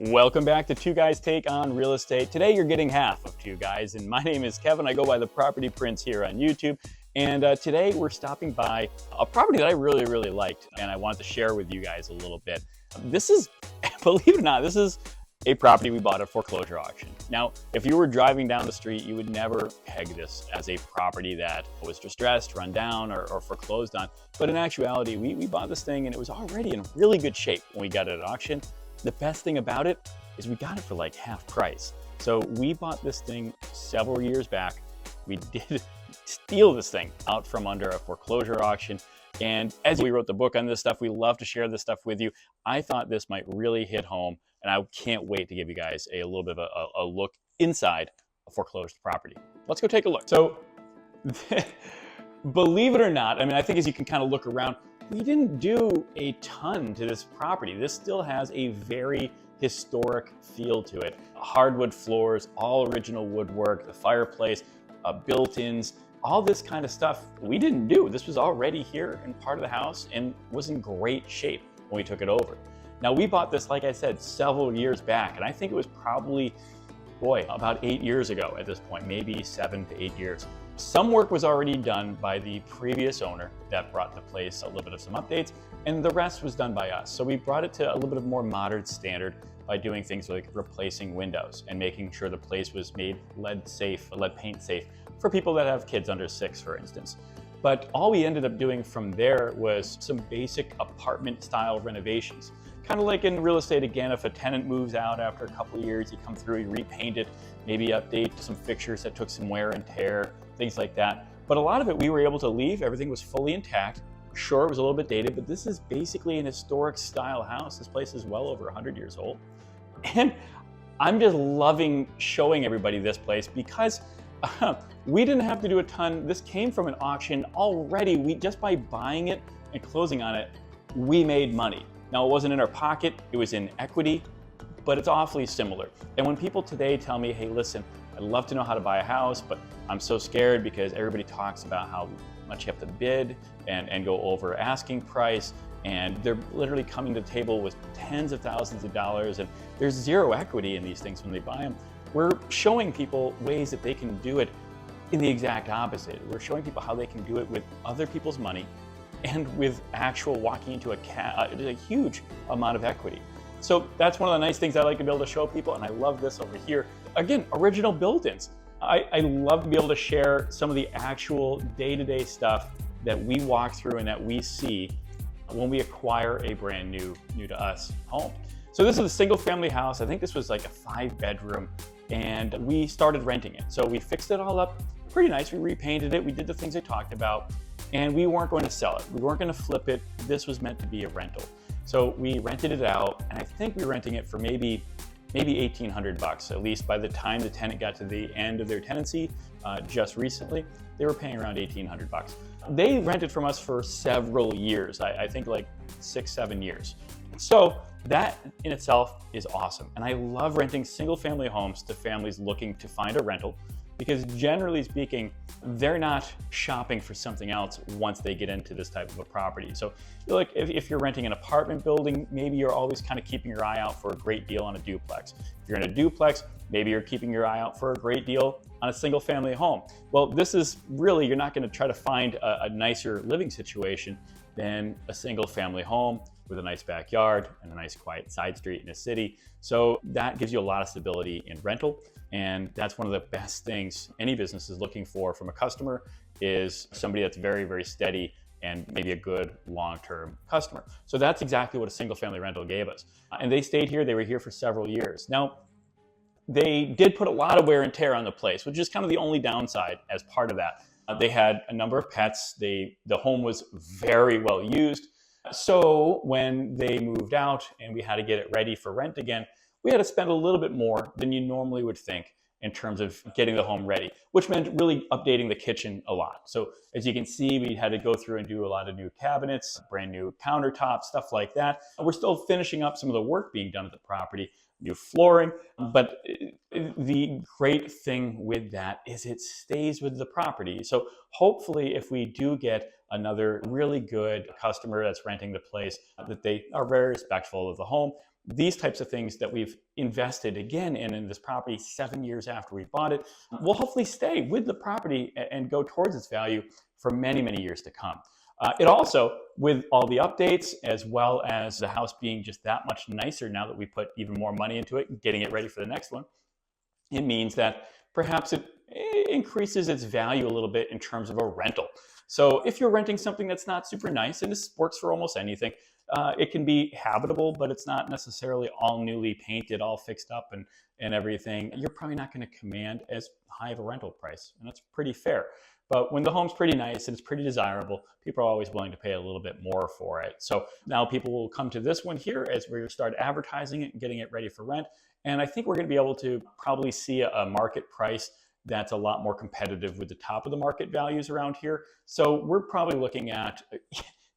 Welcome back to Two Guys Take on Real Estate. Today you're getting half of Two Guys, and my name is Kevin. I go by the Property Prince here on YouTube. And today we're stopping by a property that I really liked, and I wanted to share with you guys a little bit. This is, believe it or not, this is a property we bought at foreclosure auction. Now, if you were driving down the street, you would never peg this as a property that was distressed, run down, or foreclosed on. But in actuality, we bought this thing and it was already in really good shape when we got it at auction. The best thing about it is we got it for like half price. So we bought this thing several years back. We did steal this thing out from under a foreclosure auction. And as we wrote the book on this stuff, we love to share this stuff with you. I thought this might really hit home, and I can't wait to give you guys a little bit of a look inside a foreclosed property. Let's go take a look. So believe it or not, I mean, I think as you can kind of look around, we didn't do a ton to this property. This still has a very historic feel to it. Hardwood floors, all original woodwork, the fireplace, built-ins, all this kind of stuff we didn't do. This was already here and part of the house and was in great shape when we took it over. Now we bought this, like I said, several years back, and I think it was probably, about 8 years ago at this point, maybe 7 to 8 years. Some work was already done by the previous owner that brought the place a little bit of some updates, and the rest was done by us. So we brought it to a little bit of more modern standard by doing things like replacing windows and making sure the place was made lead paint safe for people that have kids under 6, for instance. But all we ended up doing from there was some basic apartment style renovations. Kind of like in real estate, again, if a tenant moves out after a couple of years, you come through, you repaint it, maybe update some fixtures that took some wear and tear, things like that. But a lot of it we were able to leave. Everything was fully intact. Sure, it was a little bit dated, but this is basically an historic style house. This place is well over 100 years old. And I'm just loving showing everybody this place because we didn't have to do a ton. This came from an auction already. Just by buying it and closing on it, we made money. Now, it wasn't in our pocket, it was in equity, but it's awfully similar. And when people today tell me, hey, listen, I'd love to know how to buy a house, but I'm so scared because everybody talks about how much you have to bid and go over asking price, and they're literally coming to the table with tens of thousands of dollars, and there's zero equity in these things when they buy them. We're showing people ways that they can do it in the exact opposite. We're showing people how they can do it with other people's money and with actual walking into a huge amount of equity. So that's one of the nice things I like to be able to show people, and I love this over here. Again, original build-ins. I love to be able to share some of the actual day-to-day stuff that we walk through and that we see when we acquire a brand new to us home. So this is a single family house. I think this was like a 5-bedroom, and we started renting it. So we fixed it all up pretty nice. We repainted it. We did the things I talked about. And we weren't going to sell it. We weren't going to flip it. This was meant to be a rental. So we rented it out, and I think we were renting it for maybe $1,800, at least by the time the tenant got to the end of their tenancy just recently. They were paying around $1,800. They rented from us for several years, I think like 6-7 years. So that in itself is awesome. And I love renting single family homes to families looking to find a rental, because generally speaking, they're not shopping for something else once they get into this type of a property. So like if you're renting an apartment building, maybe you're always kind of keeping your eye out for a great deal on a duplex. If you're in a duplex, maybe you're keeping your eye out for a great deal on a single family home. Well, this is really, you're not going to try to find a nicer living situation than a single family home with a nice backyard and a nice quiet side street in a city. So that gives you a lot of stability in rental. And that's one of the best things any business is looking for from a customer, is somebody that's very steady and maybe a good long-term customer. So that's exactly what a single family rental gave us. And they stayed here. They were here for several years. Now, they did put a lot of wear and tear on the place, which is kind of the only downside as part of that. They had a number of pets. The home was very well used. So when they moved out and we had to get it ready for rent again, we had to spend a little bit more than you normally would think in terms of getting the home ready, which meant really updating the kitchen a lot. So as you can see, we had to go through and do a lot of new cabinets, brand new countertops, stuff like that. We're still finishing up some of the work being done at the property, new flooring, but the great thing with that is it stays with the property. So hopefully if we do get another really good customer that's renting the place, that they are very respectful of the home, these types of things that we've invested again in this property 7 years after we bought it will hopefully stay with the property and go towards its value for many, many years to come. It also, with all the updates, as well as the house being just that much nicer now that we put even more money into it, getting it ready for the next one, it means that perhaps it increases its value a little bit in terms of a rental. So if you're renting something that's not super nice, and this works for almost anything, it can be habitable, but it's not necessarily all newly painted, all fixed up and everything, you're probably not going to command as high of a rental price, and that's pretty fair. But when the home's pretty nice and it's pretty desirable, people are always willing to pay a little bit more for it. So now people will come to this one here as we start advertising it and getting it ready for rent. And I think we're going to be able to probably see a market price that's a lot more competitive with the top of the market values around here. So we're probably looking at,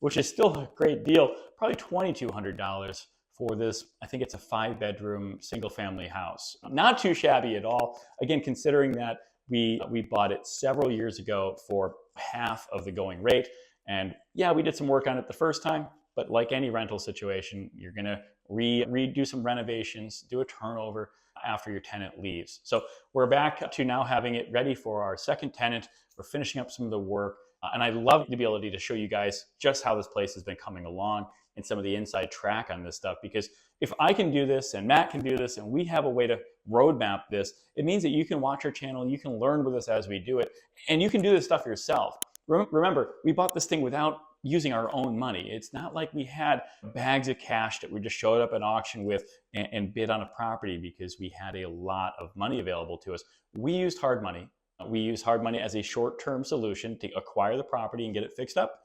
which is still a great deal, probably $2,200 for this. I think it's a 5-bedroom single family house. Not too shabby at all. Again, considering that we bought it several years ago for half of the going rate. And yeah, we did some work on it the first time, but like any rental situation, you're gonna redo some renovations, do a turnover after your tenant leaves. So we're back to now having it ready for our second tenant. We're finishing up some of the work. And I love the ability to show you guys just how this place has been coming along and some of the inside track on this stuff. Because if I can do this and Matt can do this and we have a way to roadmap this, it means that you can watch our channel, you can learn with us as we do it, and you can do this stuff yourself. Remember, we bought this thing without using our own money. It's not like we had bags of cash that we just showed up at auction with and bid on a property because we had a lot of money available to us. We used hard money. We used hard money as a short-term solution to acquire the property and get it fixed up.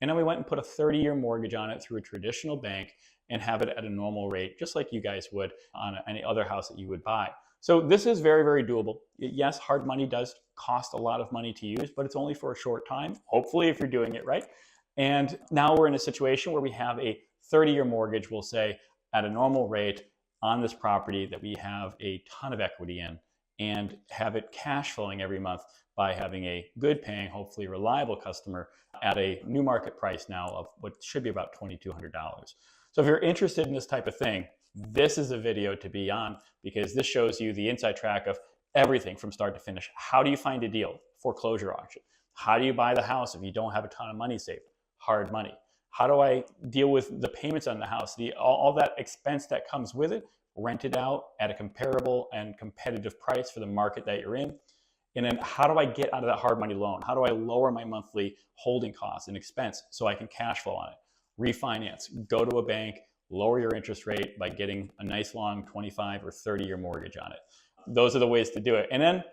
And then we went and put a 30-year mortgage on it through a traditional bank and have it at a normal rate, just like you guys would on any other house that you would buy. So this is very, very doable. Yes, hard money does cost a lot of money to use, but it's only for a short time, hopefully, if you're doing it right. And now we're in a situation where we have a 30-year mortgage, we'll say, at a normal rate on this property that we have a ton of equity in, and have it cash flowing every month by having a good paying, hopefully reliable customer at a new market price now of what should be about $2,200. So if you're interested in this type of thing, this is a video to be on, because this shows you the inside track of everything from start to finish. How do you find a deal? Foreclosure auction. How do you buy the house if you don't have a ton of money saved? Hard money. How do I deal with the payments on the house? All that expense that comes with it, rent it out at a comparable and competitive price for the market that you're in. And then how do I get out of that hard money loan? How do I lower my monthly holding costs and expense so I can cash flow on it? Refinance, go to a bank, lower your interest rate by getting a nice long 25 or 30-year mortgage on it. Those are the ways to do it. And then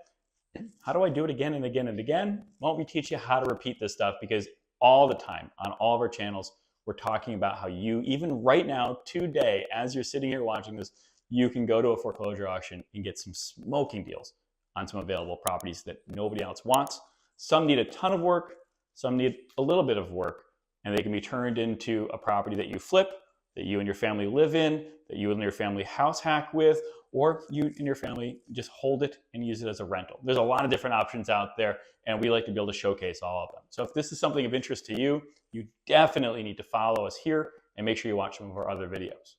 how do I do it again and again and again? Well, we teach you how to repeat this stuff, because all the time on all of our channels, we're talking about how you, even right now, today, as you're sitting here watching this, you can go to a foreclosure auction and get some smoking deals on some available properties that nobody else wants. Some need a ton of work, some need a little bit of work, and they can be turned into a property that you flip, that you and your family live in, that you and your family house hack with, or you and your family just hold it and use it as a rental. There's a lot of different options out there, and we like to be able to showcase all of them. So if this is something of interest to you, you definitely need to follow us here and make sure you watch some of our other videos.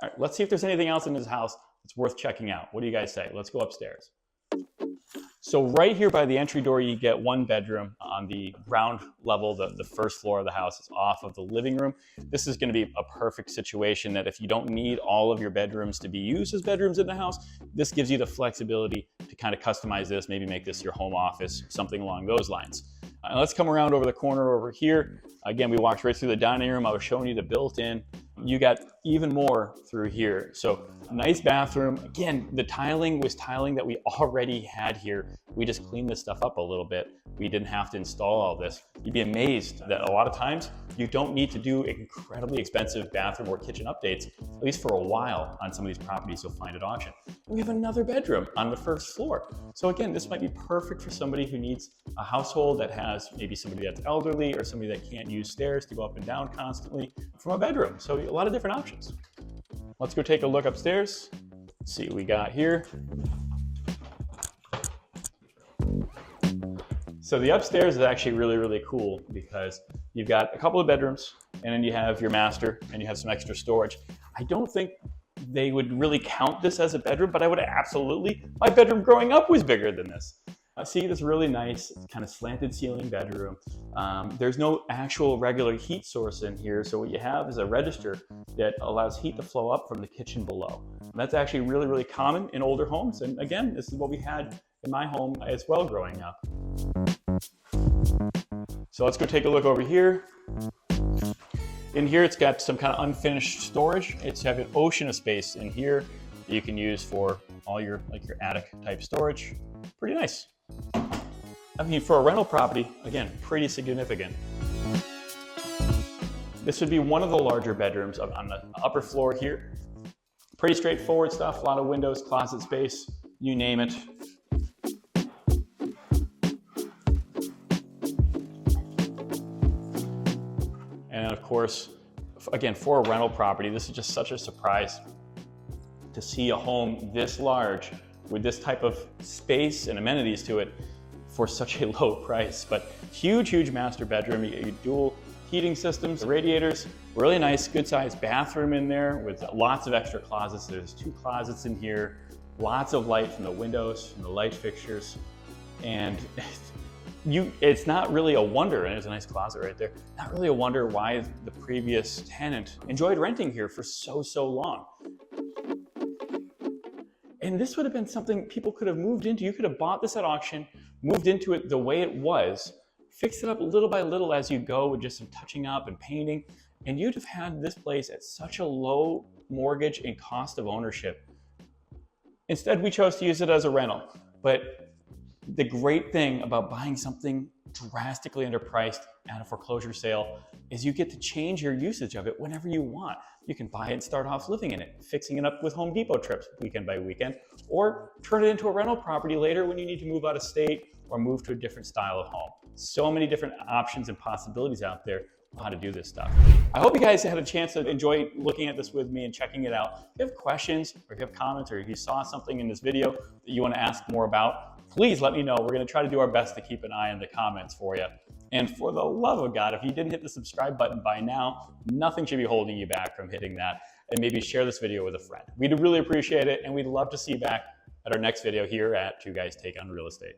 All right, let's see if there's anything else in this house that's worth checking out. What do you guys say? Let's go upstairs. So right here by the entry door, you get one bedroom on the ground level. The first floor of the house is off of the living room. This is going to be a perfect situation that if you don't need all of your bedrooms to be used as bedrooms in the house, this gives you the flexibility to kind of customize this, maybe make this your home office, something along those lines. Let's come around over the corner over here. Again, we walked right through the dining room. I was showing you the built-in. You got even more through here. So nice bathroom. Again, the tiling was tiling that we already had here. We just cleaned this stuff up a little bit. We didn't have to install all this. You'd be amazed that a lot of times you don't need to do incredibly expensive bathroom or kitchen updates, at least for a while on some of these properties you'll find at auction. We have another bedroom on the first floor. So again, this might be perfect for somebody who needs a household that has maybe somebody that's elderly or somebody that can't use stairs to go up and down constantly from a bedroom. So a lot of different options. Let's go take a look upstairs. Let's see what we got here. So the upstairs is actually really, really cool because you've got a couple of bedrooms and then you have your master and you have some extra storage. I don't think they would really count this as a bedroom, but I would absolutely, my bedroom growing up was bigger than this. See this really nice kind of slanted ceiling bedroom. There's no actual regular heat source in here, so what you have is a register that allows heat to flow up from the kitchen below. And that's actually really, really common in older homes, and again, this is what we had in my home as well growing up. So let's go take a look over here. In here, it's got some kind of unfinished storage. It's have an ocean of space in here that you can use for all your your attic type storage. Pretty nice. I mean, for a rental property, again, pretty significant. This would be one of the larger bedrooms on the upper floor here. Pretty straightforward stuff, a lot of windows, closet space, you name it. And of course, again, for a rental property, this is just such a surprise to see a home this large with this type of space and amenities to it for such a low price. But huge, huge master bedroom. You get your dual heating systems, radiators, really nice, good sized bathroom in there with lots of extra closets. There's 2 closets in here, lots of light from the windows, from the light fixtures. And it's not really a wonder, and there's a nice closet right there, not really a wonder why the previous tenant enjoyed renting here for so long. And this would have been something people could have moved into. You could have bought this at auction, moved into it the way it was, fixed it up little by little as you go with just some touching up and painting, and you'd have had this place at such a low mortgage and cost of ownership. Instead, we chose to use it as a rental. But the great thing about buying something drastically underpriced at a foreclosure sale is you get to change your usage of it whenever you want. You can buy it and start off living in it, fixing it up with Home Depot trips weekend by weekend, or turn it into a rental property later when you need to move out of state or move to a different style of home. So many different options and possibilities out there on how to do this stuff. I hope you guys had a chance to enjoy looking at this with me and checking it out. If you have questions or if you have comments or if you saw something in this video that you want to ask more about, please let me know. We're going to try to do our best to keep an eye on the comments for you. And for the love of God, if you didn't hit the subscribe button by now, nothing should be holding you back from hitting that. And maybe share this video with a friend. We'd really appreciate it, and we'd love to see you back at our next video here at Two Guys Take on Real Estate.